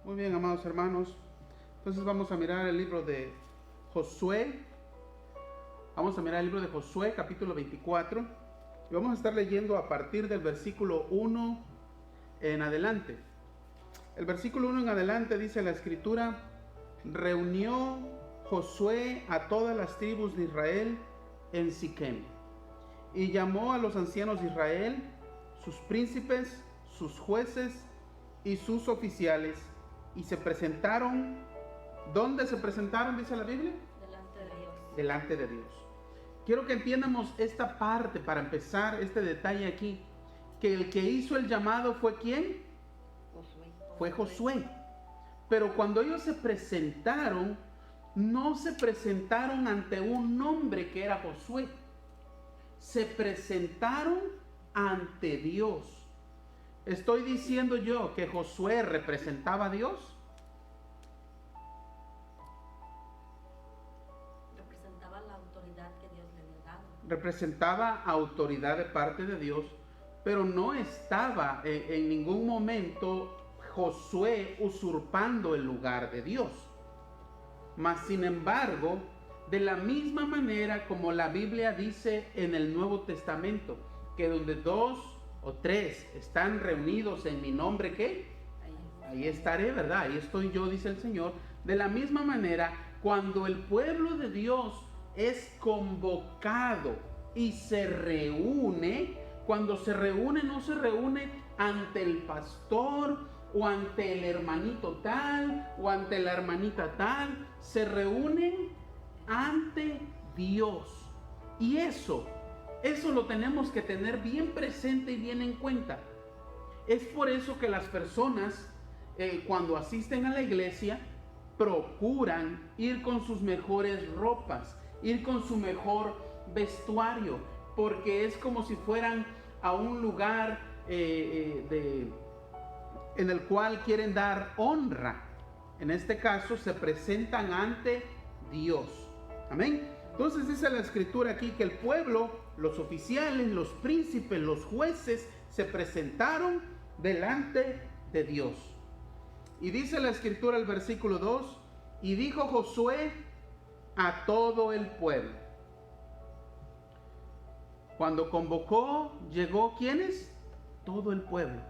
Muy bien, amados hermanos. Entonces vamos a mirar el libro de Josué. Vamos a mirar el libro de Josué, capítulo 24. Y vamos a estar leyendo a partir del versículo 1 en adelante. El versículo 1 en adelante dice la escritura: reunió Josué a todas las tribus de Israel en Siquem, y llamó a los ancianos de Israel, sus príncipes, sus jueces y sus oficiales, y se presentaron. ¿Dónde se presentaron, dice la Biblia? Delante de Dios. Delante de Dios. Quiero que entiendamos esta parte para empezar, este detalle aquí, que el que hizo el llamado fue ¿quién? Josué. Fue Josué. Pero cuando ellos se presentaron, no se presentaron ante un nombre que era Josué. Se presentaron ante Dios. ¿Estoy diciendo yo que Josué representaba a Dios? Representaba la autoridad que Dios le había dado. Representaba autoridad de parte de Dios, pero no estaba en ningún momento Josué usurpando el lugar de Dios. Mas sin embargo, de la misma manera como la Biblia dice en el Nuevo Testamento, que donde dos o tres están reunidos en mi nombre, ¿qué? Ahí estaré, ¿verdad? Ahí estoy yo, dice el Señor. De la misma manera, cuando el pueblo de Dios es convocado y se reúne, cuando se reúne, no se reúne ante el pastor o ante el hermanito tal o ante la hermanita tal, se reúnen ante Dios. Y eso lo tenemos que tener bien presente y bien en cuenta. Es por eso que las personas cuando asisten a la iglesia procuran ir con sus mejores ropas, ir con su mejor vestuario, porque es como si fueran a un lugar en el cual quieren dar honra. En este caso se presentan ante Dios. Amén. Entonces dice la escritura aquí que el pueblo, los oficiales, los príncipes, los jueces se presentaron delante de Dios. Y dice la escritura, el versículo 2: y dijo Josué a todo el pueblo. Cuando convocó, llegó ¿quiénes? Todo el pueblo.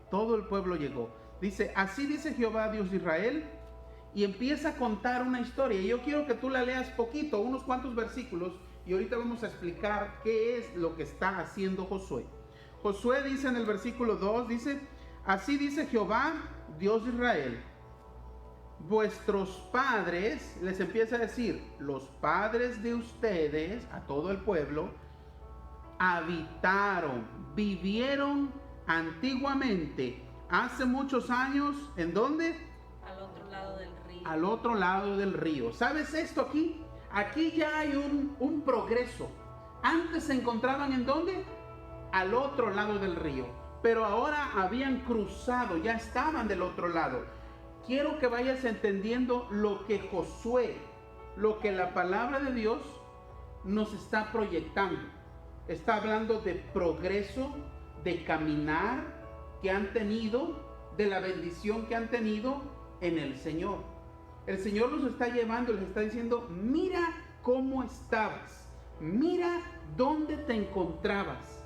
Todo el pueblo llegó. Dice: así dice Jehová, Dios de Israel. Y empieza a contar una historia. Y yo quiero que tú la leas poquito, unos cuantos versículos, y ahorita vamos a explicar qué es lo que está haciendo Josué. Josué dice en el versículo 2, dice: así dice Jehová, Dios de Israel, vuestros padres, les empieza a decir, los padres de ustedes, a todo el pueblo, habitaron, vivieron antiguamente, hace muchos años, ¿en dónde? Al otro lado del río. Al otro lado del río. ¿Sabes esto aquí? Aquí ya hay un progreso. Antes se encontraban ¿en dónde? Al otro lado del río. Pero ahora habían cruzado, ya estaban del otro lado. Quiero que vayas entendiendo lo que Josué, lo que la palabra de Dios nos está proyectando. Está hablando de progreso, de caminar que han tenido, de la bendición que han tenido en el Señor. El Señor los está llevando, les está diciendo: mira cómo estabas, mira dónde te encontrabas,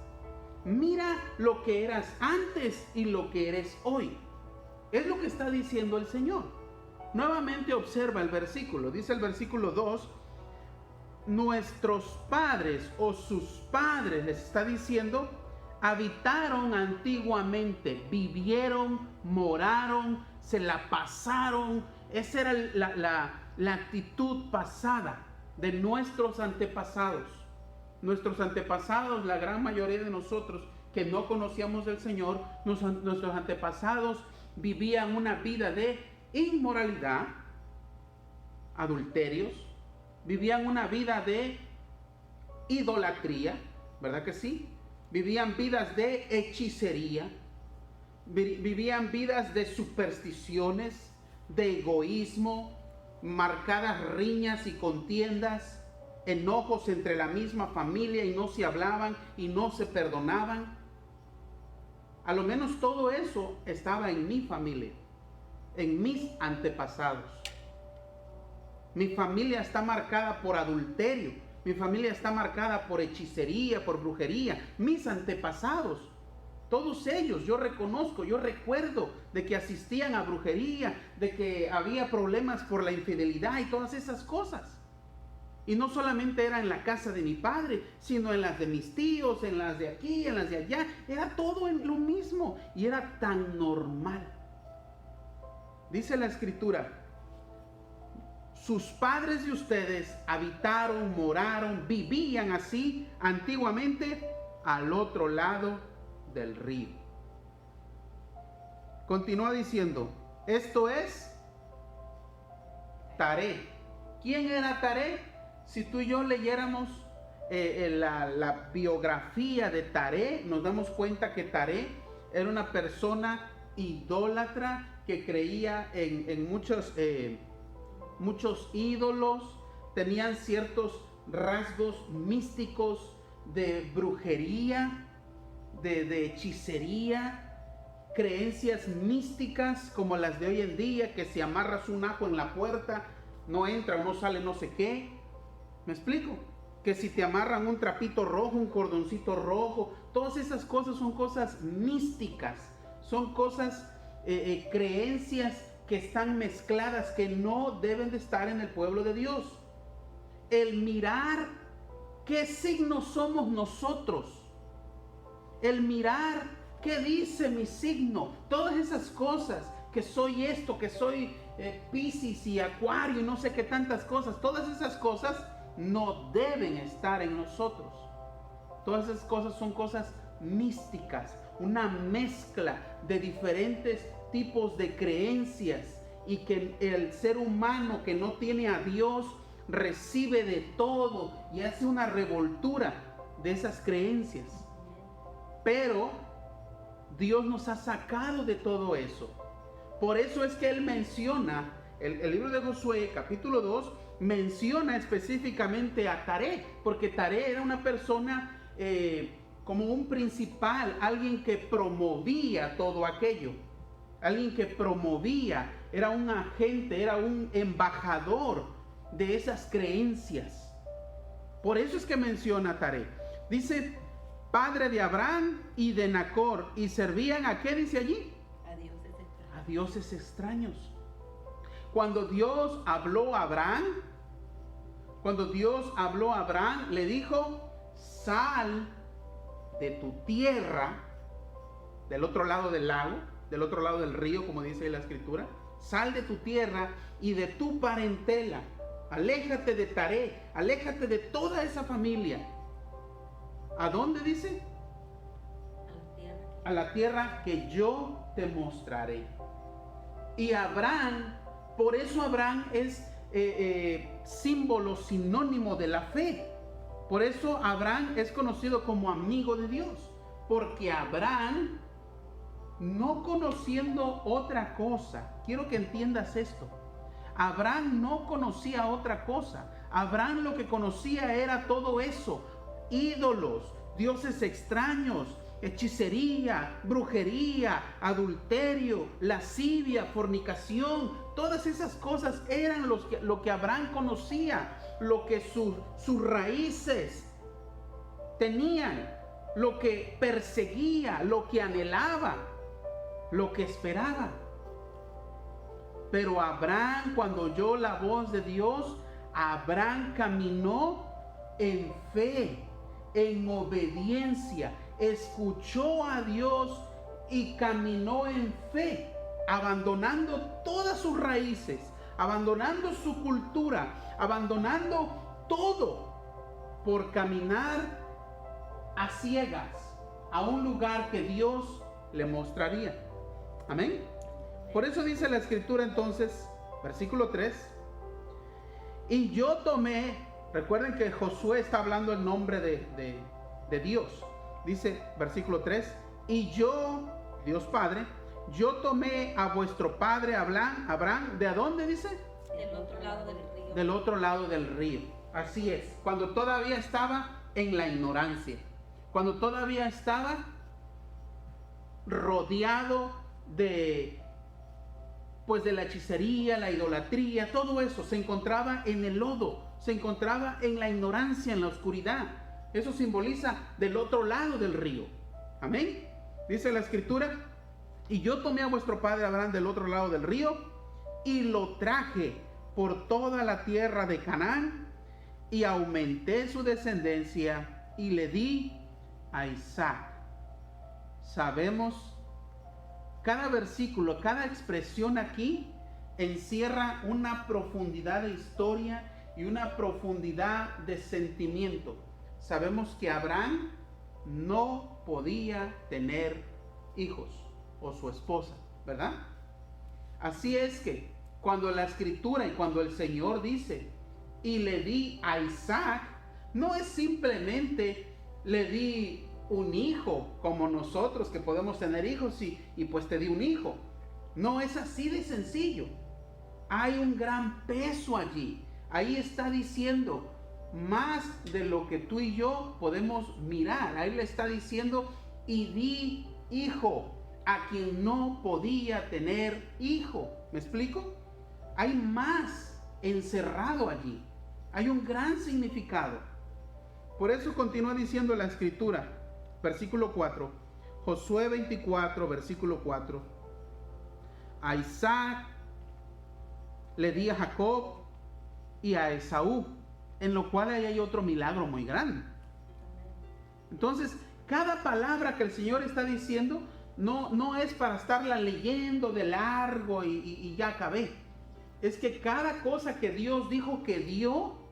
mira lo que eras antes y lo que eres hoy. Es lo que está diciendo el Señor. Nuevamente observa el versículo, dice el versículo 2: nuestros padres o sus padres, les está diciendo, habitaron antiguamente, vivieron, moraron, se la pasaron. Esa era la actitud pasada de nuestros antepasados. Nuestros antepasados, la gran mayoría de nosotros que no conocíamos del Señor, nuestros antepasados vivían una vida de inmoralidad, adulterios, vivían una vida de idolatría, ¿verdad que sí? Vivían vidas de hechicería, vivían vidas de supersticiones, de egoísmo, marcadas riñas y contiendas, enojos entre la misma familia y no se hablaban y no se perdonaban. A lo menos todo eso estaba en mi familia, en mis antepasados. Mi familia está marcada por adulterio. Mi familia está marcada por hechicería, por brujería. Mis antepasados, todos ellos, yo reconozco, yo recuerdo de que asistían a brujería, de que había problemas por la infidelidad y todas esas cosas. Y no solamente era en la casa de mi padre, sino en las de mis tíos, en las de aquí, en las de allá. Era todo en lo mismo y era tan normal. Dice la Escritura: sus padres de ustedes habitaron, moraron, vivían así antiguamente al otro lado del río. Continúa diciendo, esto es Taré. ¿Quién era Taré? Si tú y yo leyéramos la biografía de Taré, nos damos cuenta que Taré era una persona idólatra que creía en muchos ídolos, tenían ciertos rasgos místicos de brujería, de hechicería, creencias místicas como las de hoy en día, que si amarras un ajo en la puerta no entra o no sale no sé qué. ¿Me explico? Que si te amarran un trapito rojo, un cordoncito rojo, todas esas cosas son cosas místicas, son cosas, creencias que están mezcladas, que no deben de estar en el pueblo de Dios. El mirar qué signo somos nosotros, el mirar qué dice mi signo, todas esas cosas, que soy esto, que soy Piscis y Acuario y no sé qué tantas cosas, todas esas cosas no deben estar en nosotros. Todas esas cosas son cosas místicas, una mezcla de diferentes tipos de creencias, y que el ser humano que no tiene a Dios recibe de todo y hace una revoltura de esas creencias. Pero Dios nos ha sacado de todo eso. Por eso es que Él menciona, el libro de Josué capítulo 2 menciona específicamente a Taré, porque Taré era una persona como un principal, alguien que promovía todo aquello, alguien que promovía, era un agente, era un embajador de esas creencias. Por eso es que menciona a Taré. Dice, padre de Abraham y de Nacor, y servían ¿a qué dice allí? A dioses extraños. Cuando Dios habló a Abraham, le dijo, sal de tu tierra, del otro lado del lago, del otro lado del río, como dice la Escritura, sal de tu tierra y de tu parentela, aléjate de Taré, aléjate de toda esa familia. ¿A dónde dice? A la tierra que yo te mostraré. Y Abraham, por eso Abraham es símbolo, sinónimo de la fe. Por eso Abraham es conocido como amigo de Dios, porque Abraham, no conociendo otra cosa, quiero que entiendas esto, Abraham no conocía otra cosa. Abraham lo que conocía era todo eso, ídolos, dioses extraños, hechicería, brujería, adulterio, lascivia, fornicación. Todas esas cosas eran lo que Abraham conocía, lo que sus raíces tenían, lo que perseguía, lo que anhelaba, lo que esperaba. Pero Abraham, cuando oyó la voz de Dios, Abraham caminó en fe, en obediencia, escuchó a Dios y caminó en fe, abandonando todas sus raíces, abandonando su cultura, abandonando todo por caminar a ciegas a un lugar que Dios le mostraría. Amén. Por eso dice la Escritura entonces, versículo 3, y yo tomé, recuerden que Josué está hablando el nombre de Dios. Dice versículo 3, y yo, Dios Padre, yo tomé a vuestro padre Abraham, ¿de dónde dice? Del otro lado del río. Del otro lado del río. Así es, cuando todavía estaba en la ignorancia, cuando todavía estaba rodeado de la hechicería, la idolatría, todo eso. Se encontraba en el lodo, se encontraba en la ignorancia, en la oscuridad. Eso simboliza del otro lado del río. Amén. Dice la escritura: y yo tomé a vuestro padre Abraham del otro lado del río y lo traje por toda la tierra de Canaán y aumenté su descendencia y le di a Isaac. Sabemos, cada versículo, cada expresión aquí encierra una profundidad de historia y una profundidad de sentimiento. Sabemos que Abraham no podía tener hijos, o su esposa, ¿verdad? Así es que cuando la escritura y cuando el Señor dice y le di a Isaac, no es simplemente le di un hijo como nosotros que podemos tener hijos y pues te di un hijo. No es así de sencillo. Hay un gran peso allí. Ahí está diciendo más de lo que tú y yo podemos mirar. Ahí le está diciendo y di hijo a quien no podía tener hijo. ¿Me explico? Hay más encerrado allí. Hay un gran significado. Por eso continúa diciendo la escritura, versículo 4, Josué 24, versículo 4. A Isaac le di a Jacob y a Esaú, en lo cual ahí hay otro milagro muy grande. Entonces, cada palabra que el Señor está diciendo no es para estarla leyendo de largo y ya acabé. Es que cada cosa que Dios dijo que dio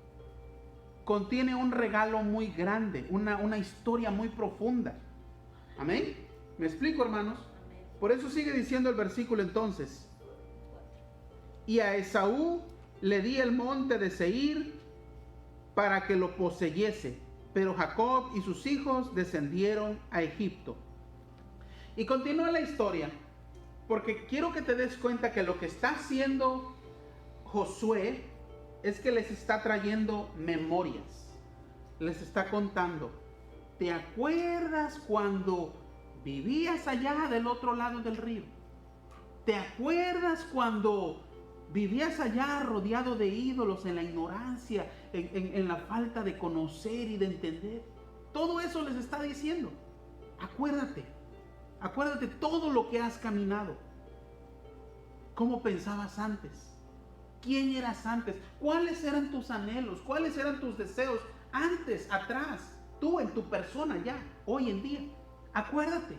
contiene un regalo muy grande, una historia muy profunda. Amén. ¿Me explico, hermanos? Por eso sigue diciendo el versículo entonces. Y a Esaú le di el monte de Seir para que lo poseyese, pero Jacob y sus hijos descendieron a Egipto. Y continúa la historia, porque quiero que te des cuenta que lo que está haciendo Josué es que les está trayendo memorias, les está contando. ¿Te acuerdas cuando vivías allá del otro lado del río? ¿Te acuerdas cuando vivías allá rodeado de ídolos, en la ignorancia, en la falta de conocer y de entender? Todo eso les está diciendo. Acuérdate todo lo que has caminado. ¿Cómo pensabas antes? ¿Quién eras antes? ¿Cuáles eran tus anhelos? ¿Cuáles eran tus deseos antes, atrás? Tú en tu persona ya, hoy en día. Acuérdate,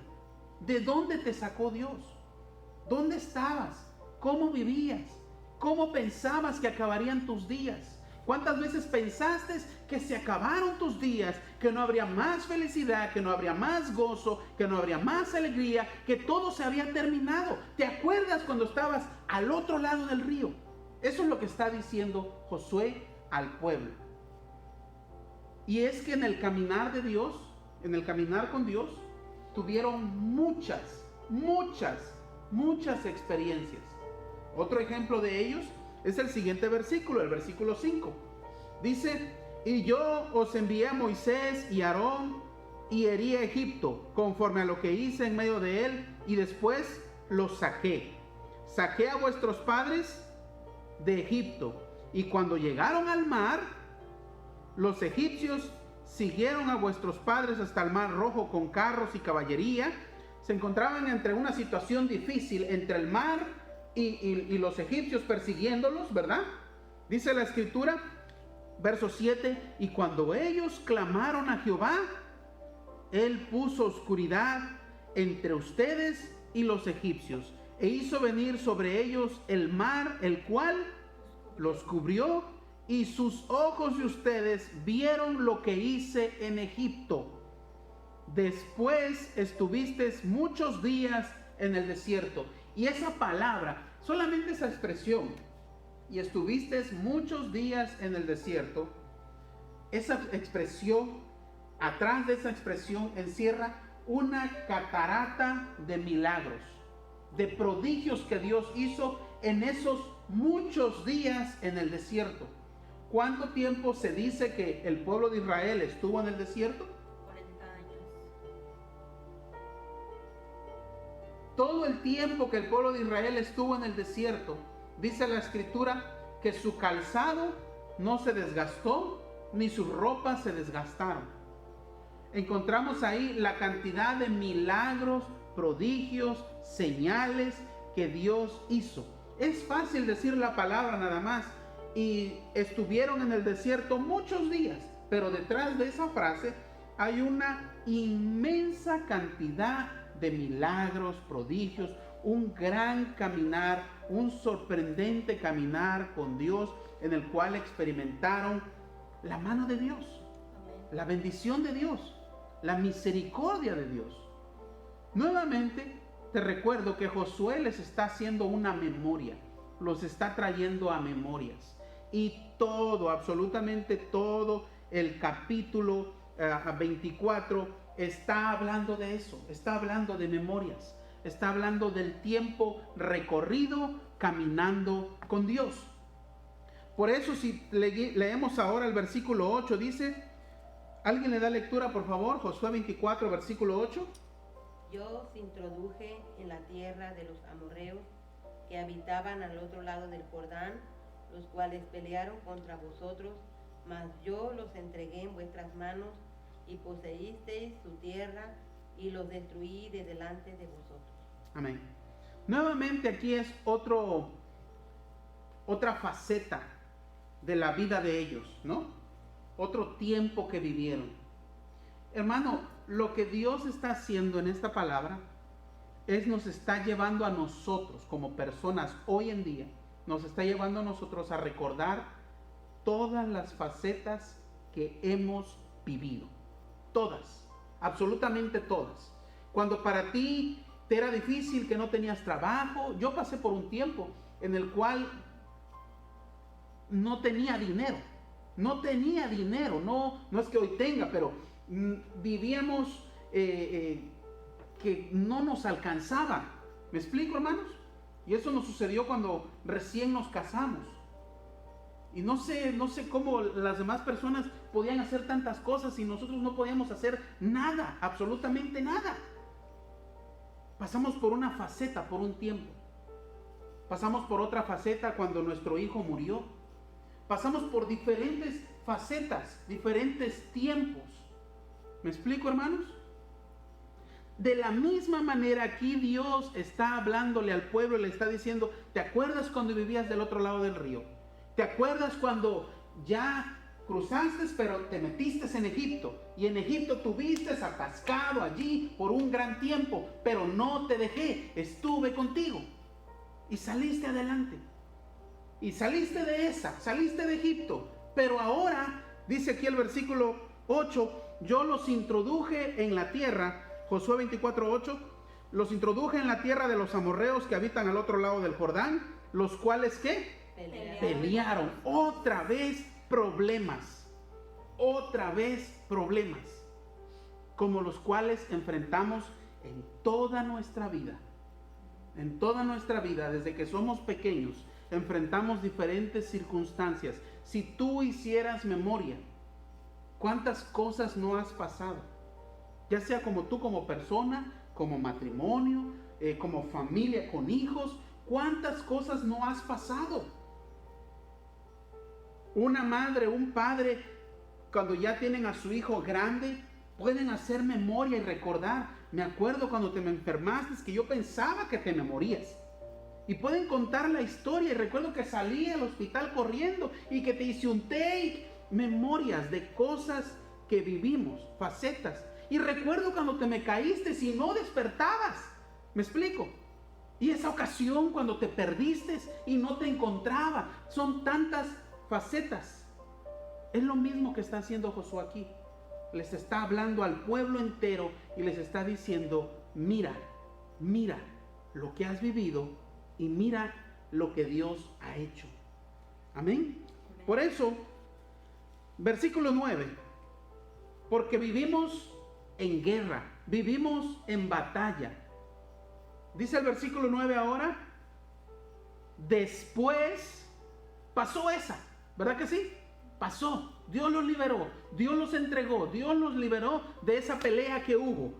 ¿de dónde te sacó Dios? ¿Dónde estabas? ¿Cómo vivías? ¿Cómo pensabas que acabarían tus días? ¿Cuántas veces pensaste que se acabaron tus días, que no habría más felicidad, que no habría más gozo, que no habría más alegría, que todo se había terminado? ¿Te acuerdas cuando estabas al otro lado del río? Eso es lo que está diciendo Josué al pueblo. Y es que en el caminar de Dios, en el caminar con Dios, tuvieron muchas experiencias. Otro ejemplo de ellos es el siguiente versículo, el versículo 5. Dice: y yo os envié a Moisés y Aarón y herí a Egipto conforme a lo que hice en medio de él, y después los saqué. Saqué a vuestros padres de Egipto, y cuando llegaron al mar, los egipcios siguieron a vuestros padres hasta el mar Rojo con carros y caballería. Se encontraban entre una situación difícil, entre el mar y los egipcios persiguiéndolos, ¿verdad? Dice la escritura, verso 7, y cuando ellos clamaron a Jehová, él puso oscuridad entre ustedes y los egipcios, e hizo venir sobre ellos el mar, el cual los cubrió, y sus ojos de ustedes vieron lo que hice en Egipto. Después estuvisteis muchos días en el desierto. Y esa palabra, solamente esa expresión, y estuvisteis muchos días en el desierto, esa expresión, atrás de esa expresión encierra una catarata de milagros, de prodigios que Dios hizo en esos muchos días en el desierto. ¿Cuánto tiempo se dice que el pueblo de Israel estuvo en el desierto? 40 años. Todo el tiempo que el pueblo de Israel estuvo en el desierto, dice la Escritura que su calzado no se desgastó, ni sus ropas se desgastaron. Encontramos ahí la cantidad de milagros, prodigios, señales que Dios hizo. Es fácil decir la palabra nada más. Y estuvieron en el desierto muchos días, pero detrás de esa frase hay una inmensa cantidad de milagros, prodigios, un gran caminar, un sorprendente caminar con Dios, en el cual experimentaron la mano de Dios, la bendición de Dios, la misericordia de Dios. Nuevamente te recuerdo que Josué les está haciendo una memoria, los está trayendo a memorias. Y todo, absolutamente todo el capítulo 24 está hablando de eso, está hablando de memorias, está hablando del tiempo recorrido caminando con Dios. Por eso si leemos ahora el versículo 8, dice, ¿alguien le da lectura por favor? Josué 24, versículo 8. Yo os introduje en la tierra de los amorreos que habitaban al otro lado del Jordán, los cuales pelearon contra vosotros, mas yo los entregué en vuestras manos, y poseísteis su tierra, y los destruí de delante de vosotros. Amén. Nuevamente aquí es otra faceta de la vida de ellos, ¿no? Otro tiempo que vivieron. Hermano, lo que Dios está haciendo en esta palabra nos está llevando a nosotros como personas hoy en día, nos está llevando a nosotros a recordar todas las facetas que hemos vivido. Todas, absolutamente todas. Cuando para ti te era difícil, que no tenías trabajo, yo pasé por un tiempo en el cual no tenía dinero. No es que hoy tenga, pero vivíamos que no nos alcanzaba. ¿Me explico, hermanos? Y eso nos sucedió cuando recién nos casamos. Y no sé cómo las demás personas podían hacer tantas cosas y nosotros no podíamos hacer nada, absolutamente nada. Pasamos por una faceta por un tiempo. Pasamos por otra faceta cuando nuestro hijo murió. Pasamos por diferentes facetas, diferentes tiempos. ¿Me explico, hermanos? De la misma manera aquí Dios está hablándole al pueblo y le está diciendo, ¿te acuerdas cuando vivías del otro lado del río? ¿Te acuerdas cuando ya cruzaste pero te metiste en Egipto? Y en Egipto tuviste atascado allí por un gran tiempo, pero no te dejé, estuve contigo. Y saliste adelante. Y saliste de Egipto. Pero ahora, dice aquí el versículo 8, yo los introduje en la tierra. Josué 24:8, los introduje en la tierra de los amorreos que habitan al otro lado del Jordán, los cuales ¿qué? Pelearon. Otra vez problemas, como los cuales enfrentamos en toda nuestra vida. En toda nuestra vida, desde que somos pequeños, enfrentamos diferentes circunstancias. Si tú hicieras memoria, ¿cuántas cosas no has pasado? Ya sea como tú, como persona, como matrimonio, como familia, con hijos. ¿Cuántas cosas no has pasado? Una madre, un padre, cuando ya tienen a su hijo grande, pueden hacer memoria y recordar. Me acuerdo cuando te me enfermaste, es que yo pensaba que te me morías. Y pueden contar la historia. Y recuerdo que salí al hospital corriendo y que te hice un té. Memorias de cosas que vivimos, facetas. Y recuerdo cuando te me caíste y no despertabas. ¿Me explico? Y esa ocasión cuando te perdiste y no te encontraba. Son tantas facetas. Es lo mismo que está haciendo Josué aquí. Les está hablando al pueblo entero y les está diciendo, mira lo que has vivido y mira lo que Dios ha hecho. Amén. Por eso, versículo 9, porque vivimos en guerra, vivimos en batalla. Dice el versículo 9 ahora, después pasó esa, ¿verdad que sí? Pasó, Dios los liberó, Dios los entregó, Dios los liberó de esa pelea que hubo.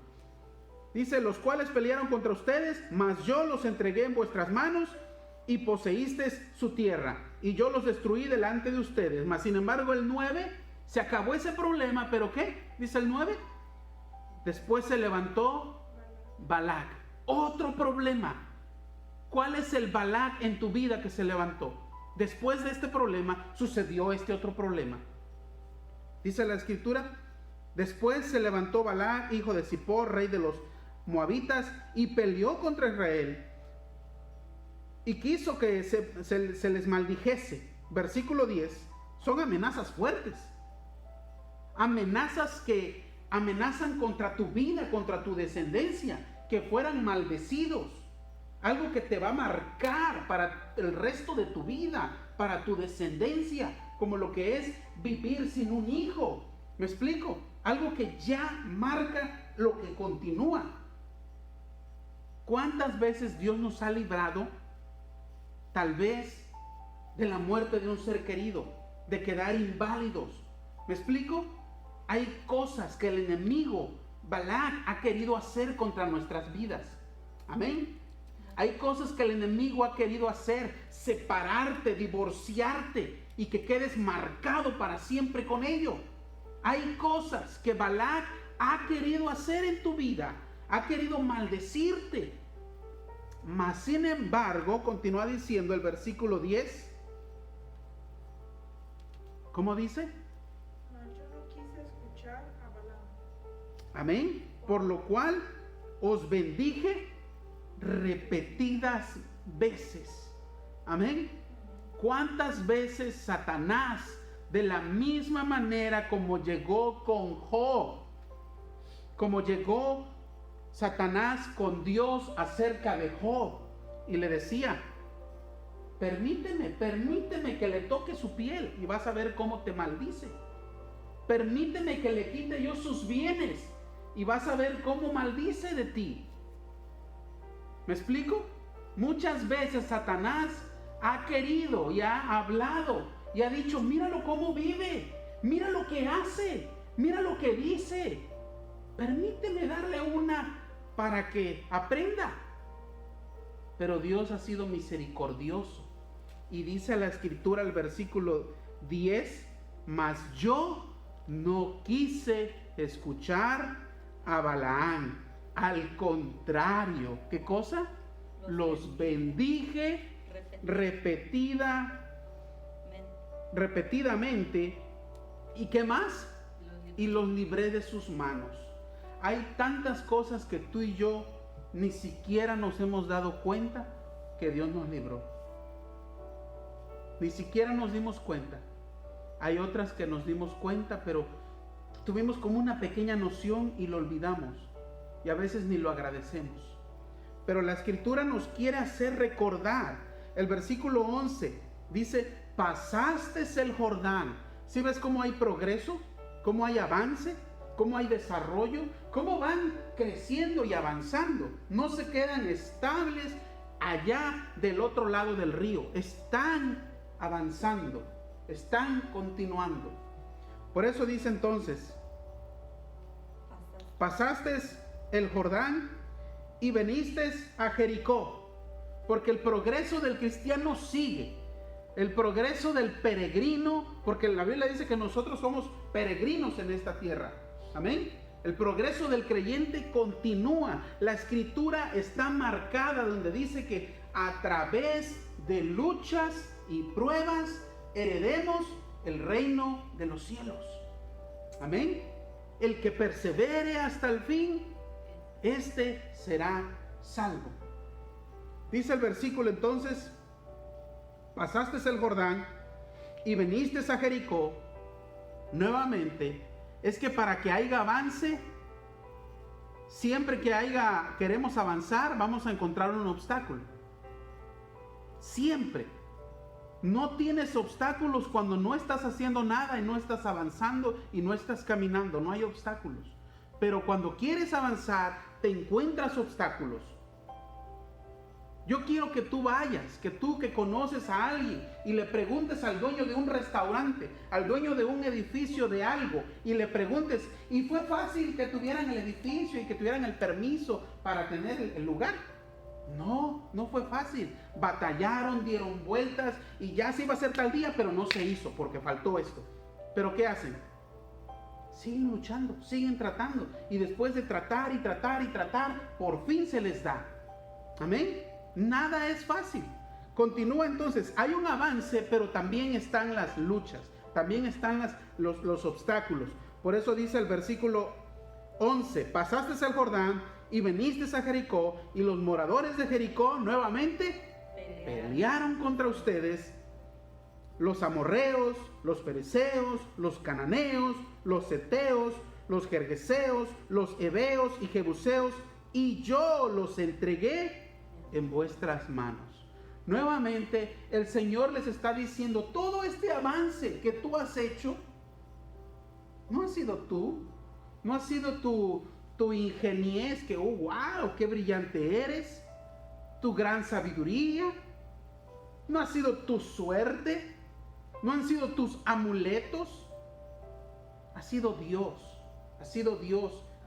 Dice, los cuales pelearon contra ustedes, mas yo los entregué en vuestras manos y poseísteis su tierra, y yo los destruí delante de ustedes. Mas sin embargo el 9, se acabó ese problema, pero ¿qué? Dice el 9, después se levantó Balac. Otro problema. ¿Cuál es el Balac en tu vida que se levantó? Después de este problema sucedió este otro problema. Dice la escritura, después se levantó Balac, hijo de Zippor, rey de los moabitas, y peleó contra Israel y quiso que se les maldijese. Versículo 10, son amenazas fuertes, amenazas que amenazan contra tu vida, contra tu descendencia, que fueran maldecidos, algo que te va a marcar para el resto de tu vida, para tu descendencia, como lo que es vivir sin un hijo. ¿Me explico? Algo que ya marca lo que continúa. ¿Cuántas veces Dios nos ha librado, tal vez, de la muerte de un ser querido, de quedar inválidos? ¿Me explico? Hay cosas que el enemigo, Balac, ha querido hacer contra nuestras vidas. Amén. Hay cosas que el enemigo ha querido hacer, separarte, divorciarte y que quedes marcado para siempre con ello. Hay cosas que Balac ha querido hacer en tu vida, ha querido maldecirte. Mas sin embargo, continúa diciendo el versículo 10. ¿Cómo dice? Yo no quise escuchar a Balaam. Amén. Por lo cual os bendije repetidas veces. Amén. ¿Cuántas veces Satanás, de la misma manera como llegó con Job, como llegó Satanás con Dios acerca de Job, y le decía, permíteme que le toque su piel y vas a ver cómo te maldice. Permíteme que le quite yo sus bienes y vas a ver cómo maldice de ti. ¿Me explico? Muchas veces Satanás ha querido y ha hablado y ha dicho, míralo cómo vive, mira lo que hace, mira lo que dice. Permíteme darle una para que aprenda. Pero Dios ha sido misericordioso y dice la escritura, el versículo 10, mas yo no quise escuchar a Balaam. Al contrario, ¿qué cosa? Los bendije repetidamente. ¿Y qué más? Y los libré de sus manos. Hay tantas cosas que tú y yo ni siquiera nos hemos dado cuenta que Dios nos libró. Ni siquiera nos dimos cuenta. Hay otras que nos dimos cuenta, pero tuvimos como una pequeña noción y lo olvidamos. Y a veces ni lo agradecemos. Pero la escritura nos quiere hacer recordar. El versículo 11 dice, pasaste el Jordán. ¿Sí ves cómo hay progreso? ¿Cómo hay avance? ¿Cómo hay desarrollo? ¿Cómo van creciendo y avanzando? No se quedan estables allá del otro lado del río. Están avanzando. Están continuando. Por eso dice entonces, pasaste el Jordán y veniste a Jericó, porque el progreso del cristiano sigue, el progreso del peregrino, porque la Biblia dice que nosotros somos peregrinos en esta tierra, amén. El progreso del creyente continúa. La escritura está marcada donde dice que a través de luchas y pruebas heredemos el reino de los cielos, amén. El que persevere hasta el fin, este será salvo. Dice el versículo entonces, pasaste el Jordán y veniste a Jericó. Nuevamente, es que para que haya avance, siempre que queremos avanzar, vamos a encontrar un obstáculo. Siempre. No tienes obstáculos cuando no estás haciendo nada y no estás avanzando y no estás caminando. No hay obstáculos. Pero cuando quieres avanzar, te encuentras obstáculos. Yo quiero que tú vayas, que tú que conoces a alguien y le preguntes al dueño de un restaurante, al dueño de un edificio de algo, y le preguntes, ¿y fue fácil que tuvieran el edificio y que tuvieran el permiso para tener el lugar? No, no fue fácil. Batallaron, dieron vueltas y ya se iba a hacer tal día, pero no se hizo porque faltó esto. ¿Pero qué hacen? Siguen luchando, siguen tratando, y después de tratar y tratar y tratar, por fin se les da. Amén. Nada es fácil. Continúa entonces, hay un avance, pero también están las luchas, también están los obstáculos. Por eso dice el versículo 11, pasaste el Jordán y veniste a Jericó, y los moradores de Jericó nuevamente pelearon contra ustedes. Los amorreos, los fereceos, los cananeos, los heteos, los gergeseos, los heveos y jebuseos, y yo los entregué en vuestras manos. Nuevamente el Señor les está diciendo, todo este avance que tú has hecho, no ha sido tú, no ha sido tu ingeniez, que wow, qué brillante eres, tu gran sabiduría, no ha sido tu suerte, no han sido tus amuletos, ha sido Dios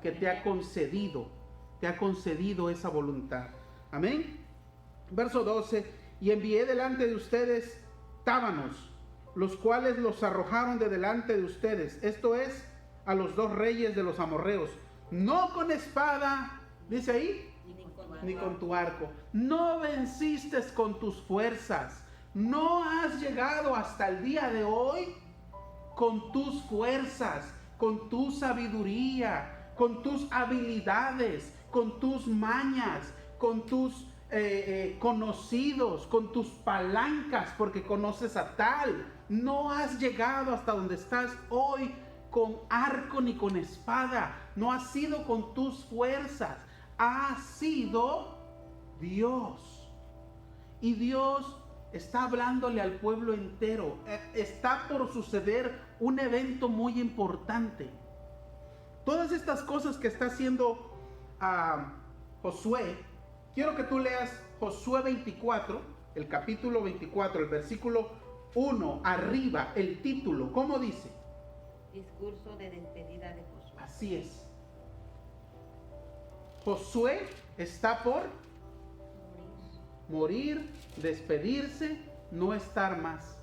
que te ha concedido esa voluntad. Amén. Verso 12, y envié delante de ustedes tábanos, los cuales los arrojaron de delante de ustedes, esto es, a los 2 reyes de los amorreos, no con espada, dice ahí, ni con tu arco. No venciste con tus fuerzas, no has llegado hasta el día de hoy con tus fuerzas, con tu sabiduría, con tus habilidades, con tus mañas, con tus conocidos, con tus palancas, porque conoces a tal. No has llegado hasta donde estás hoy con arco ni con espada. No ha sido con tus fuerzas, ha sido Dios. Y Dios está hablándole al pueblo entero. Está por suceder un evento muy importante. Todas estas cosas que está haciendo Josué, quiero que tú leas Josué 24, el capítulo 24, el versículo 1, arriba, el título. ¿Cómo dice? Discurso de despedida de Josué. Así es. Josué está por morir, despedirse, no estar más.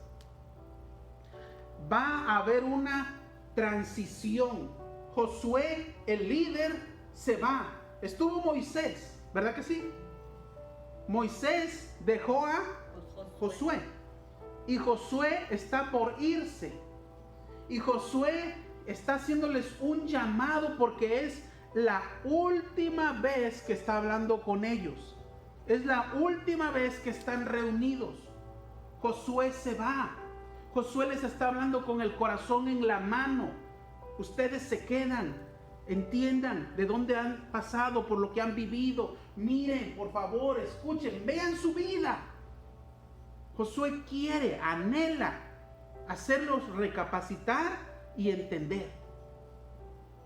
Va a haber una transición. Josué, el líder, se va. Estuvo Moisés, ¿verdad que sí? Moisés dejó a Josué. Y Josué está por irse. Y Josué está haciéndoles un llamado porque es la última vez que está hablando con ellos. Es la última vez que están reunidos. Josué se va. Josué les está hablando con el corazón en la mano. Ustedes se quedan. Entiendan de dónde han pasado, por lo que han vivido. Miren, por favor, escuchen, vean su vida. Josué quiere, anhela hacerlos recapacitar y entender.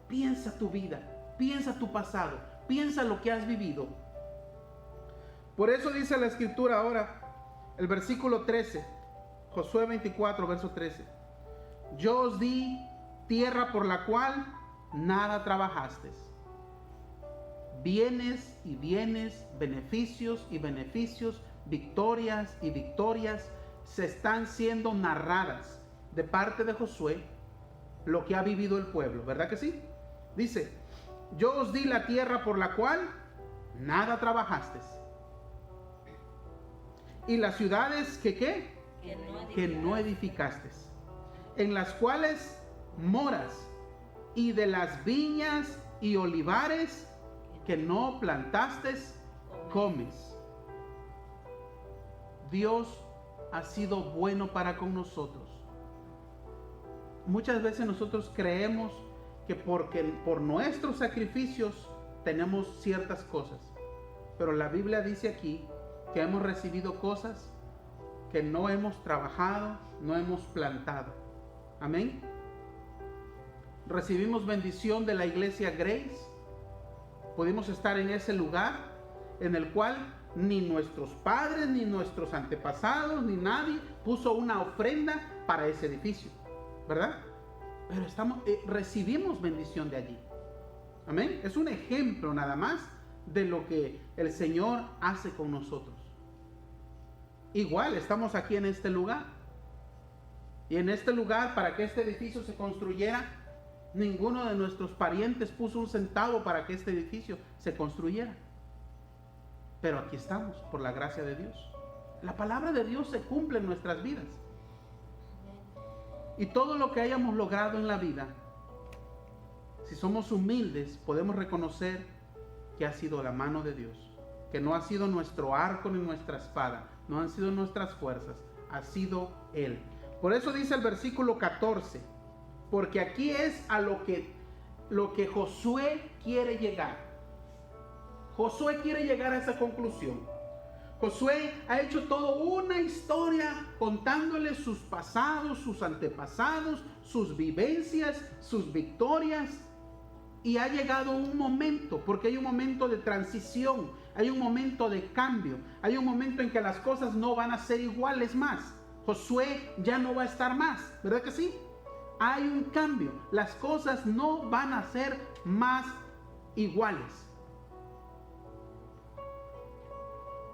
Piensa tu vida, piensa tu pasado, piensa lo que has vivido. Por eso dice la escritura ahora, el versículo 13, Josué 24, verso 13. Yo os di tierra por la cual nada trabajasteis. Bienes y bienes, beneficios y beneficios, victorias y victorias se están siendo narradas de parte de Josué, lo que ha vivido el pueblo, ¿verdad que sí? Dice, yo os di la tierra por la cual nada trabajasteis. Y las ciudades que no edificasteis, en las cuales moras, y de las viñas y olivares que no plantasteis, comes. Dios ha sido bueno para con nosotros. Muchas veces nosotros creemos que porque por nuestros sacrificios tenemos ciertas cosas, pero la Biblia dice aquí que hemos recibido cosas que no hemos trabajado, no hemos plantado. Amén. Recibimos bendición de la iglesia Grace. Pudimos estar en ese lugar en el cual ni nuestros padres, ni nuestros antepasados, ni nadie puso una ofrenda para ese edificio, ¿verdad? Pero recibimos bendición de allí. Amén. Es un ejemplo nada más de lo que el Señor hace con nosotros. Igual estamos aquí en este lugar. Y en este lugar, para que este edificio se construyera, ninguno de nuestros parientes puso un centavo para que este edificio se construyera. Pero aquí estamos, por la gracia de Dios. La palabra de Dios se cumple en nuestras vidas. Y todo lo que hayamos logrado en la vida, si somos humildes, podemos reconocer que ha sido la mano de Dios, que no ha sido nuestro arco ni nuestra espada, no han sido nuestras fuerzas, ha sido Él. Por eso dice el versículo 14, porque aquí es a lo que Josué quiere llegar. Josué quiere llegar a esa conclusión. Josué ha hecho toda una historia contándole sus pasados, sus antepasados, sus vivencias, sus victorias. Y ha llegado un momento, porque hay un momento de transición, hay un momento de cambio, hay un momento en que las cosas no van a ser iguales más. Josué ya no va a estar más, ¿verdad que sí? Hay un cambio, las cosas no van a ser más iguales.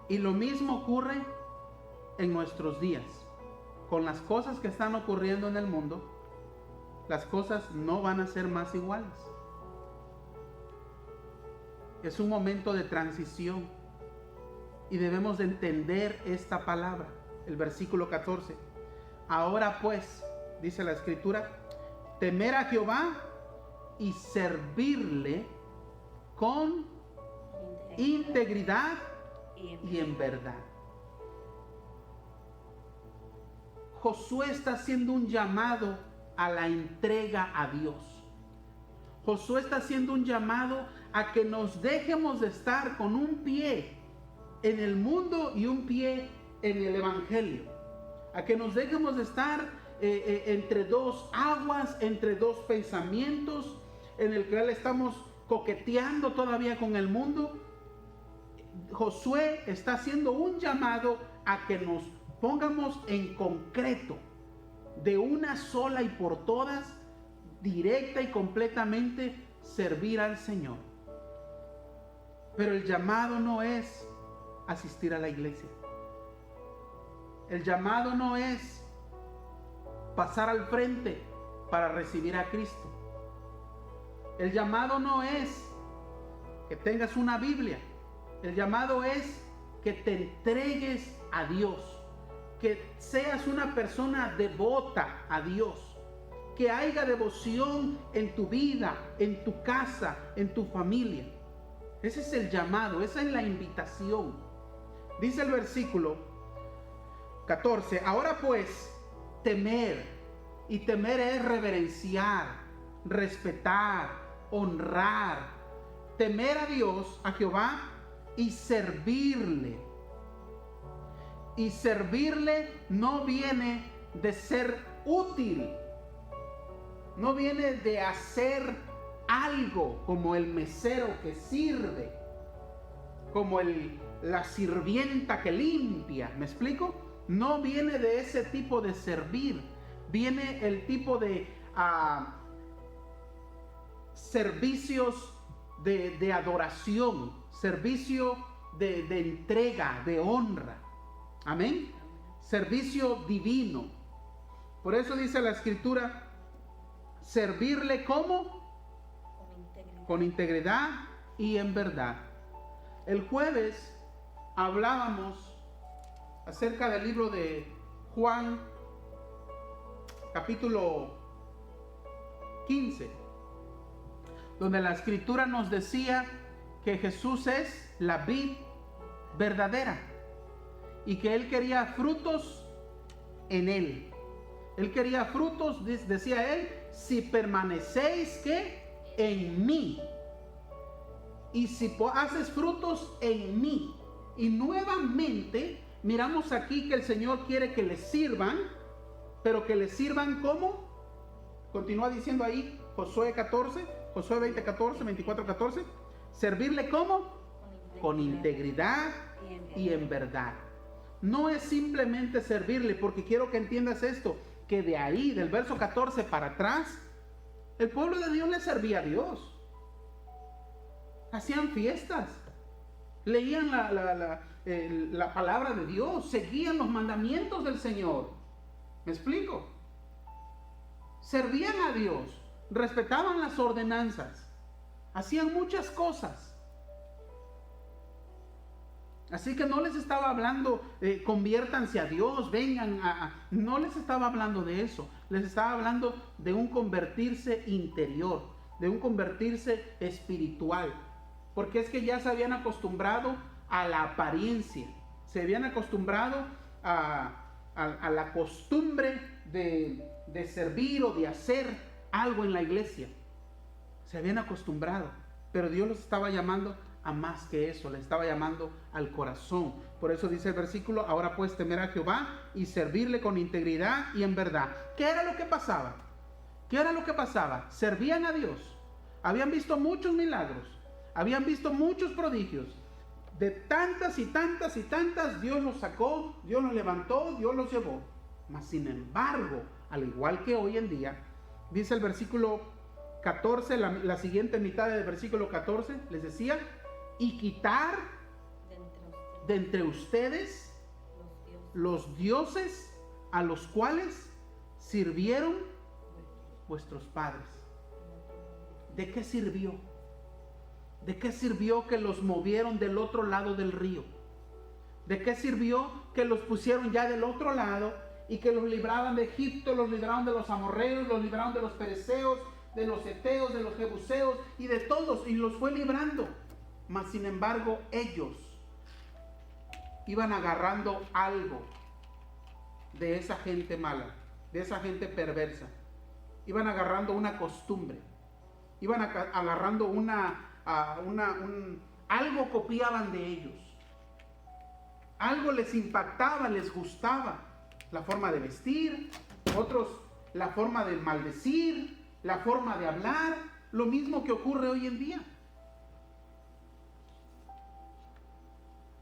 Y lo mismo ocurre en nuestros días. Con las cosas que están ocurriendo en el mundo, las cosas no van a ser más iguales. Es un momento de transición y debemos de entender esta palabra. El versículo 14. Ahora pues, dice la Escritura, temer a Jehová y servirle con integridad y en verdad. Josué está haciendo un llamado a la entrega a Dios. Josué está haciendo un llamado a que nos dejemos de estar con un pie en el mundo y un pie en el Evangelio. A que nos dejemos de estar entre dos aguas, entre dos pensamientos, en el cual estamos coqueteando todavía con el mundo. Josué está haciendo un llamado a que nos pongamos en concreto, de una sola y por todas, directa y completamente, servir al Señor. Pero el llamado no es asistir a la iglesia. El llamado no es pasar al frente para recibir a Cristo. El llamado no es que tengas una Biblia. El llamado es que te entregues a Dios, que seas una persona devota a Dios, que haya devoción en tu vida, en tu casa, en tu familia. Ese es el llamado, esa es la invitación. Dice el versículo 14, ahora pues, temer, y temer es reverenciar, respetar, honrar, temer a Dios, a Jehová, y servirle. Y servirle no viene de ser útil, no viene de hacer algo como el mesero que sirve, como la sirvienta que limpia. ¿Me explico? No viene de ese tipo de servir, viene el tipo de servicios de adoración, servicio de entrega, de honra. Amén. Servicio divino. Por eso dice la Escritura, servirle ¿cómo? Con integridad y en verdad. El jueves hablábamos acerca del libro de Juan, capítulo 15, donde la Escritura nos decía que Jesús es la vid verdadera y que Él quería frutos en Él. Él quería frutos, decía Él, si permanecéis ¿qué? En mí. Y si haces frutos en mí. Y nuevamente miramos aquí que el Señor quiere que le sirvan, pero que le sirvan ¿cómo? Continúa diciendo ahí Josué 14, Josué 20, 14, 24, 14. Servirle ¿cómo? con integridad y en verdad. No es simplemente servirle, porque quiero que entiendas esto, que de ahí, del verso 14 para atrás, el pueblo de Dios le servía a Dios. Hacían fiestas, leían la palabra de Dios, seguían los mandamientos del Señor. ¿Me explico? Servían a Dios, respetaban las ordenanzas, hacían muchas cosas. Así que no les estaba hablando, conviértanse a Dios, vengan no les estaba hablando de eso. Les estaba hablando de un convertirse interior, de un convertirse espiritual. Porque es que ya se habían acostumbrado a la apariencia, se habían acostumbrado a la costumbre de servir o de hacer algo en la iglesia. Se habían acostumbrado, pero Dios los estaba llamando a más que eso, le estaba llamando al corazón. Por eso dice el versículo: ahora pues temer a Jehová y servirle con integridad y en verdad. ¿Qué era lo que pasaba? ¿Qué era lo que pasaba? Servían a Dios, habían visto muchos milagros, habían visto muchos prodigios. De tantas y tantas y tantas, Dios los sacó, Dios los levantó, Dios los llevó. Mas sin embargo, al igual que hoy en día, dice el versículo 14, la siguiente mitad del versículo 14, les decía: y quitar de entre ustedes los dioses a los cuales sirvieron vuestros padres. ¿De qué sirvió? ¿De qué sirvió que los movieron del otro lado del río? ¿De qué sirvió que los pusieron ya del otro lado y que los libraban de Egipto, los libraron de los amorreos, los libraron de los fereceos, de los heteos, de los jebuseos y de todos, y los fue librando? Mas sin embargo ellos iban agarrando algo de esa gente mala, de esa gente perversa. Iban agarrando una costumbre, iban agarrando algo copiaban de ellos, algo les impactaba, les gustaba, la forma de vestir, otros la forma de maldecir, la forma de hablar, lo mismo que ocurre hoy en día.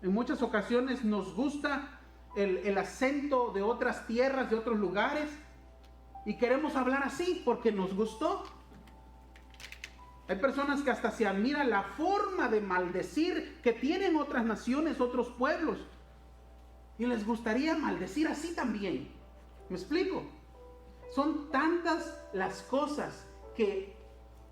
En muchas ocasiones nos gusta el acento de otras tierras, de otros lugares, y queremos hablar así porque nos gustó. Hay personas que hasta se admiran la forma de maldecir que tienen otras naciones, otros pueblos, y les gustaría maldecir así también. ¿Me explico? Son tantas las cosas que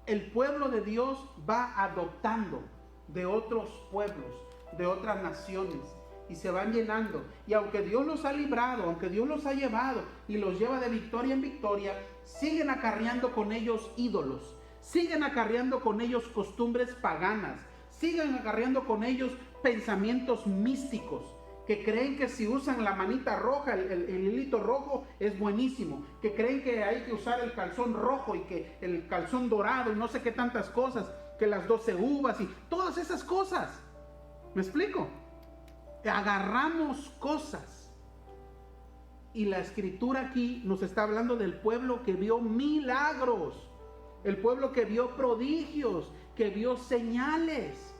el pueblo de Dios va adoptando de otros pueblos, de otras naciones, y se van llenando. Y aunque Dios los ha librado, aunque Dios los ha llevado y los lleva de victoria en victoria, siguen acarreando con ellos ídolos, siguen acarreando con ellos costumbres paganas, siguen acarreando con ellos pensamientos místicos, que creen que si usan la manita roja, el hilito rojo es buenísimo, que creen que hay que usar el calzón rojo y que el calzón dorado y no sé qué tantas cosas, que las 12 uvas y todas esas cosas. ¿Me explico? Agarramos cosas. Y la escritura aquí nos está hablando del pueblo que vio milagros, el pueblo que vio prodigios, que vio señales.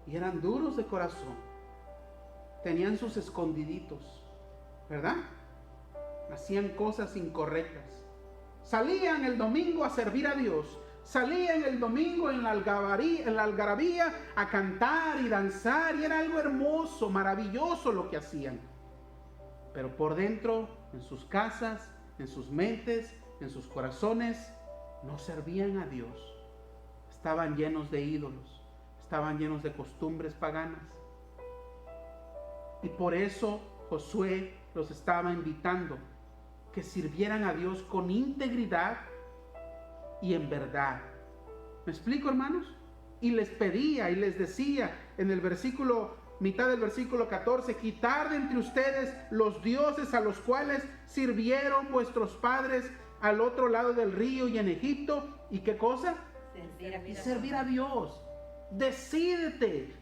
Y eran duros de corazón. Tenían sus escondiditos, ¿verdad? Hacían cosas incorrectas. Salían el domingo a servir a Dios. Salían el domingo en la algarabía a cantar y danzar, y era algo hermoso, maravilloso lo que hacían. Pero por dentro, en sus casas, en sus mentes, en sus corazones, no servían a Dios. Estaban llenos de ídolos, estaban llenos de costumbres paganas. Y por eso Josué los estaba invitando que sirvieran a Dios con integridad y en verdad. ¿Me explico, hermanos? Y les pedía y les decía en el versículo, mitad del versículo 14, quitar de entre ustedes los dioses a los cuales sirvieron vuestros padres al otro lado del río y en Egipto. ¿Y qué cosa? Servir a Dios. Decídete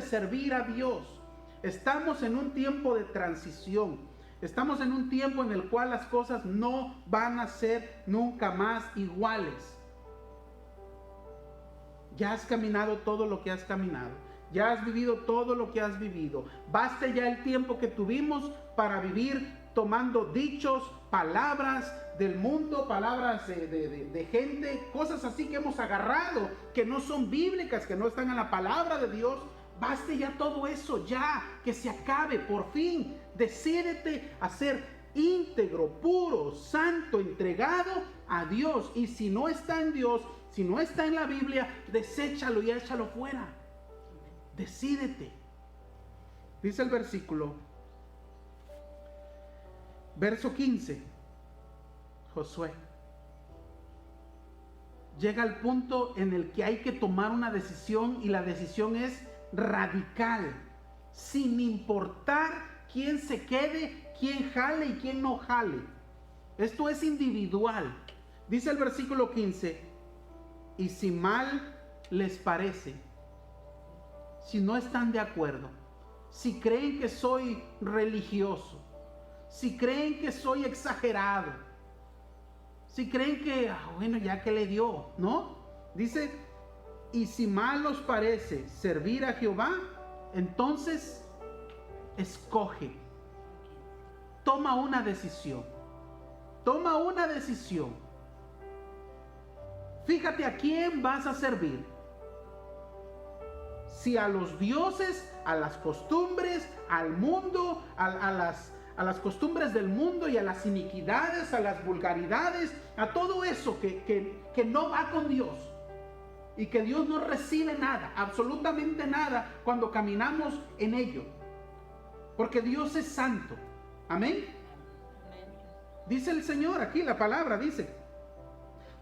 servir a Dios. Estamos en un tiempo de transición. Estamos en un tiempo en el cual las cosas no van a ser nunca más iguales. Ya has caminado todo lo que has caminado. Ya has vivido todo lo que has vivido. Basta ya el tiempo que tuvimos para vivir tomando dichos, palabras del mundo, palabras de gente, cosas así que hemos agarrado, que no son bíblicas, que no están en la palabra de Dios. Baste ya todo eso, ya, que se acabe, por fin. Decídete a ser íntegro, puro, santo, entregado a Dios. Y si no está en Dios, si no está en la Biblia, deséchalo y échalo fuera. Decídete. Dice el versículo, verso 15, Josué. Llega al punto en el que hay que tomar una decisión, y la decisión es radical, sin importar quién se quede, quién jale y quién no jale. Esto es individual. Dice el versículo 15, y si mal les parece, si no están de acuerdo, si creen que soy religioso, si creen que soy exagerado, si creen que, bueno, ya que le dio, ¿no? Dice, y si mal os parece servir a Jehová, entonces escoge. Toma una decisión. Toma una decisión. Fíjate a quién vas a servir. Si a los dioses, a las costumbres, al mundo, a las costumbres del mundo y a las iniquidades, a las vulgaridades, a todo eso que no va con Dios y que Dios no recibe nada, absolutamente nada, cuando caminamos en ello, porque Dios es santo. Amén. Dice el Señor aquí, la palabra dice,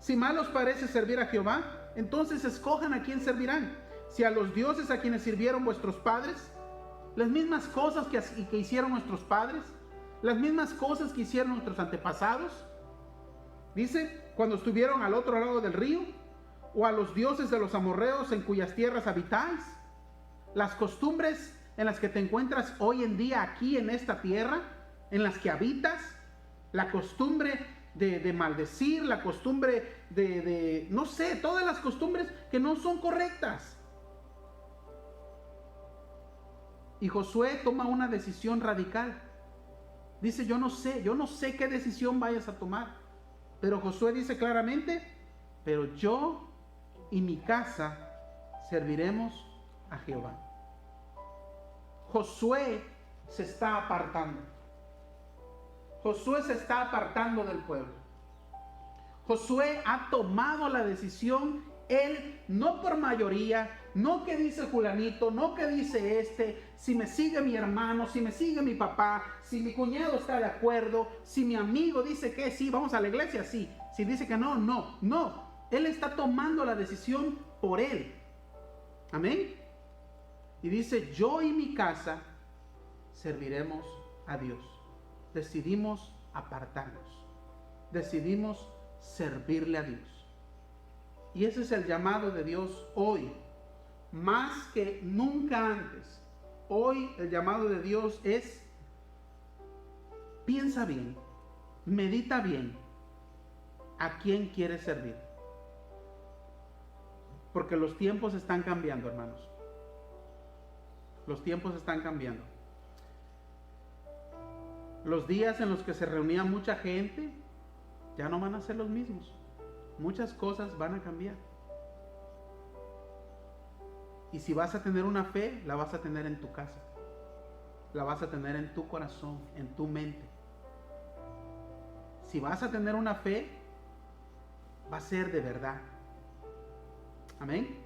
si mal os parece servir a Jehová, entonces escojan a quién servirán. Si a los dioses a quienes sirvieron vuestros padres, las mismas cosas que hicieron nuestros padres, las mismas cosas que hicieron nuestros antepasados, dice, cuando estuvieron al otro lado del río, o a los dioses de los amorreos en cuyas tierras habitáis, las costumbres en las que te encuentras hoy en día aquí en esta tierra, en las que habitas, la costumbre de maldecir, la costumbre no sé, todas las costumbres que no son correctas. Y Josué toma una decisión radical. Dice, yo no sé qué decisión vayas a tomar. Pero Josué dice claramente, pero yo y mi casa serviremos a Jehová. Josué se está apartando. Josué se está apartando del pueblo. Josué ha tomado la decisión, él no por mayoría, no que dice fulanito, no que dice si me sigue mi hermano, si me sigue mi papá, si mi cuñado está de acuerdo, si mi amigo dice que sí, vamos a la iglesia, sí, si dice que no, no, él está tomando la decisión por él. Amén. Y dice, yo y mi casa serviremos a Dios. Decidimos apartarnos, decidimos servirle a Dios. Y ese es el llamado de Dios hoy, más que nunca antes. Hoy el llamado de Dios es, piensa bien, medita bien, a quién quieres servir. Porque los tiempos están cambiando, hermanos. Los tiempos están cambiando. Los días en los que se reunía mucha gente ya no van a ser los mismos. Muchas cosas van a cambiar. Y si vas a tener una fe, la vas a tener en tu casa. La vas a tener en tu corazón, en tu mente. Si vas a tener una fe, va a ser de verdad. Amén.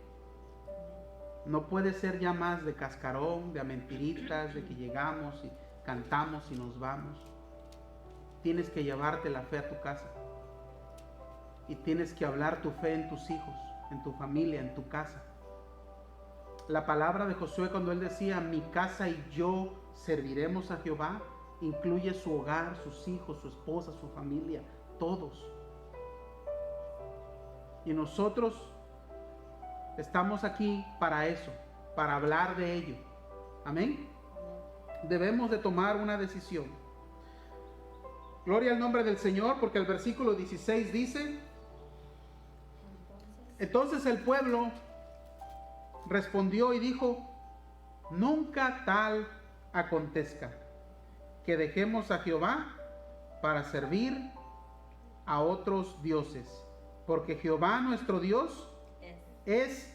No puede ser ya más de cascarón, de mentiritas, de que llegamos y cantamos y nos vamos. Tienes que llevarte la fe a tu casa. Y tienes que hablar tu fe en tus hijos, en tu familia, en tu casa. La palabra de Josué cuando él decía, mi casa y yo serviremos a Jehová, incluye su hogar, sus hijos, su esposa, su familia, todos. Y nosotros estamos aquí para eso, para hablar de ello. Amén. Debemos de tomar una decisión. Gloria al nombre del Señor, porque el versículo 16 dice, entonces el pueblo respondió y dijo: nunca tal acontezca, que dejemos a Jehová para servir a otros dioses, porque Jehová nuestro Dios es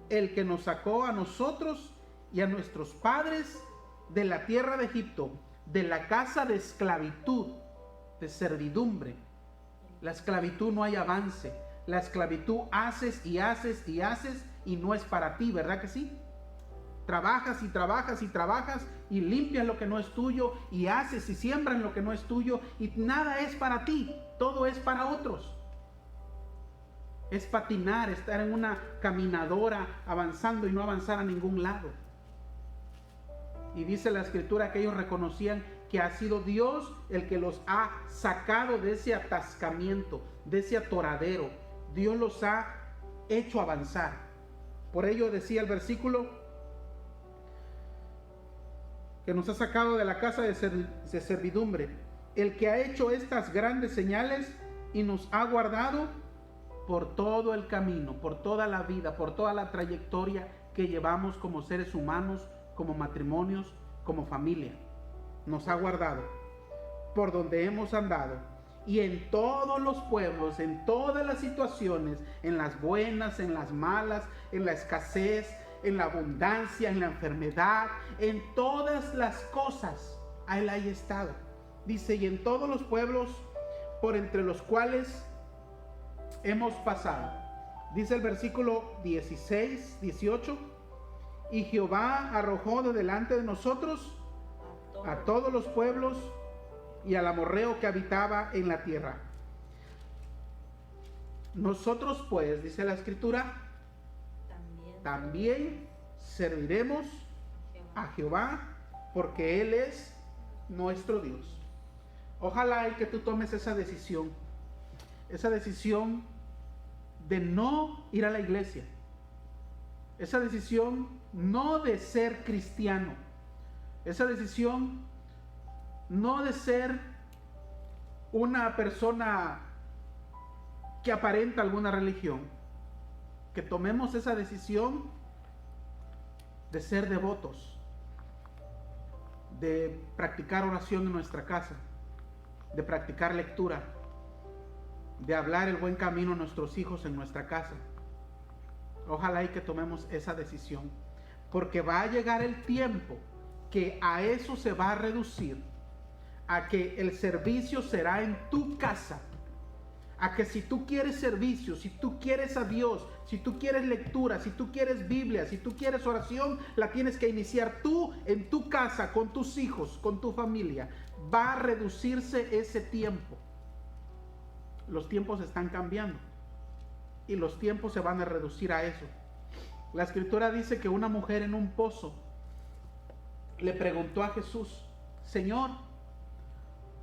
el que nos sacó a nosotros y a nuestros padres de la tierra de Egipto, de la casa de esclavitud, de servidumbre. La esclavitud no hay avance. La esclavitud haces y haces y haces y no es para ti, ¿verdad que sí? Trabajas y trabajas y trabajas y limpias lo que no es tuyo y haces y siembras lo que no es tuyo y nada es para ti, todo es para otros. Es patinar, estar en una caminadora avanzando y no avanzar a ningún lado. Y dice la escritura que ellos reconocían que ha sido Dios el que los ha sacado de ese atascamiento, de ese atoradero. Dios los ha hecho avanzar. Por ello decía el versículo que nos ha sacado de la casa de servidumbre, el que ha hecho estas grandes señales y nos ha guardado por todo el camino, por toda la vida, por toda la trayectoria que llevamos como seres humanos, como matrimonios, como familia. Nos ha guardado por donde hemos andado y en todos los pueblos, en todas las situaciones, en las buenas, en las malas, en la escasez, en la abundancia, en la enfermedad, en todas las cosas, a Él haya estado. Dice, y en todos los pueblos por entre los cuales hemos pasado. Dice el versículo 16, 18, y Jehová arrojó de delante de nosotros a todos los pueblos y al amorreo que habitaba en la tierra. Nosotros pues, dice la escritura, también serviremos a Jehová, porque Él es nuestro Dios. Ojalá y que tú tomes esa decisión de no ir a la iglesia, esa decisión no de ser cristiano, esa decisión no de ser una persona que aparenta alguna religión, que tomemos esa decisión de ser devotos, de practicar oración en nuestra casa, de practicar lectura, de hablar el buen camino a nuestros hijos en nuestra casa. Ojalá y que tomemos esa decisión, porque va a llegar el tiempo que a eso se va a reducir, a que el servicio será en tu casa, a que si tú quieres servicio, si tú quieres a Dios, si tú quieres lectura, si tú quieres Biblia, si tú quieres oración, la tienes que iniciar tú en tu casa, con tus hijos, con tu familia. Va a reducirse ese tiempo. Los tiempos están cambiando y los tiempos se van a reducir a eso. La escritura dice que una mujer en un pozo le preguntó a Jesús: Señor,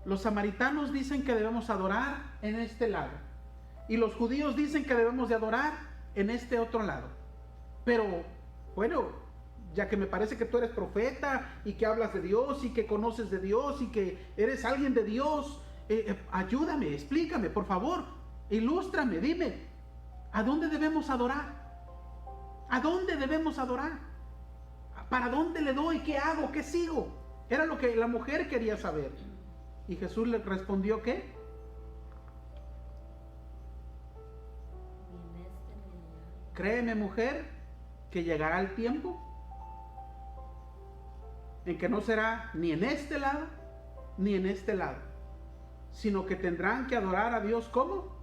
los samaritanos dicen que debemos adorar en este lado y los judíos dicen que debemos de adorar en este otro lado, pero bueno, ya que me parece que tú eres profeta y que hablas de Dios y que conoces de Dios y que eres alguien de Dios, ayúdame, explícame, por favor, ilústrame, dime, ¿a dónde debemos adorar? ¿A dónde debemos adorar? ¿Para dónde le doy? ¿Qué hago? ¿Qué sigo? Era lo que la mujer quería saber. Y Jesús le respondió, ¿qué? Créeme, mujer, que llegará el tiempo en que no será ni en este lado ni en este lado, sino que tendrán que adorar a Dios, ¿cómo?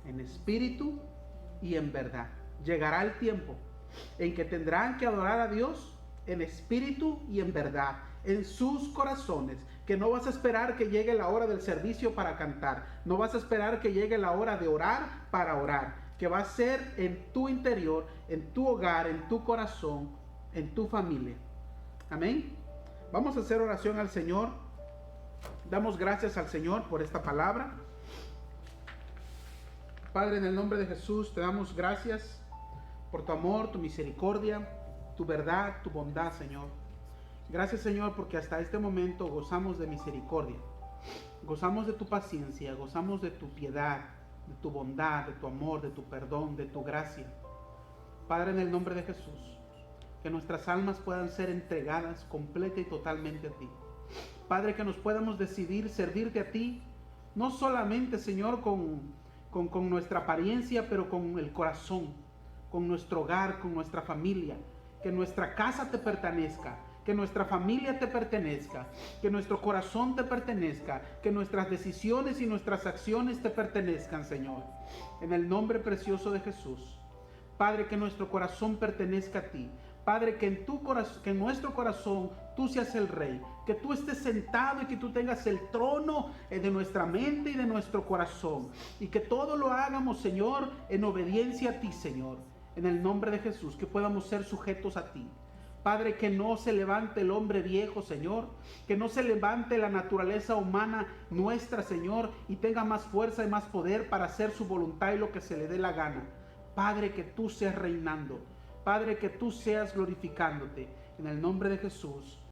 En espíritu y en verdad. Llegará el tiempo en que tendrán que adorar a Dios en espíritu y en verdad, en sus corazones, que no vas a esperar que llegue la hora del servicio para cantar, no vas a esperar que llegue la hora de orar para orar, que va a ser en tu interior, en tu hogar, en tu corazón, en tu familia. Amén. Vamos a hacer oración al Señor. Damos gracias al Señor por esta palabra. Padre, en el nombre de Jesús te damos gracias por tu amor, tu misericordia, tu verdad, tu bondad, Señor. Gracias, Señor, porque hasta este momento gozamos de misericordia, gozamos de tu paciencia, gozamos de tu piedad, de tu bondad, de tu amor, de tu perdón, de tu gracia. Padre, en el nombre de Jesús, que nuestras almas puedan ser entregadas completa y totalmente a ti. Padre, que nos podamos decidir servirte a ti, no solamente, Señor, con nuestra apariencia, pero con el corazón, con nuestro hogar, con nuestra familia. Que nuestra casa te pertenezca, que nuestra familia te pertenezca, que nuestro corazón te pertenezca, que nuestras decisiones y nuestras acciones te pertenezcan, Señor. En el nombre precioso de Jesús. Padre, que nuestro corazón pertenezca a ti. Padre, que en nuestro corazón tú seas el Rey, que tú estés sentado y que tú tengas el trono de nuestra mente y de nuestro corazón, y que todo lo hagamos, Señor, en obediencia a ti, Señor, en el nombre de Jesús, que podamos ser sujetos a ti. Padre, que no se levante el hombre viejo, Señor, que no se levante la naturaleza humana nuestra, Señor, y tenga más fuerza y más poder para hacer su voluntad y lo que se le dé la gana. Padre, que tú seas reinando. Padre, que tú seas glorificándote. En el nombre de Jesús.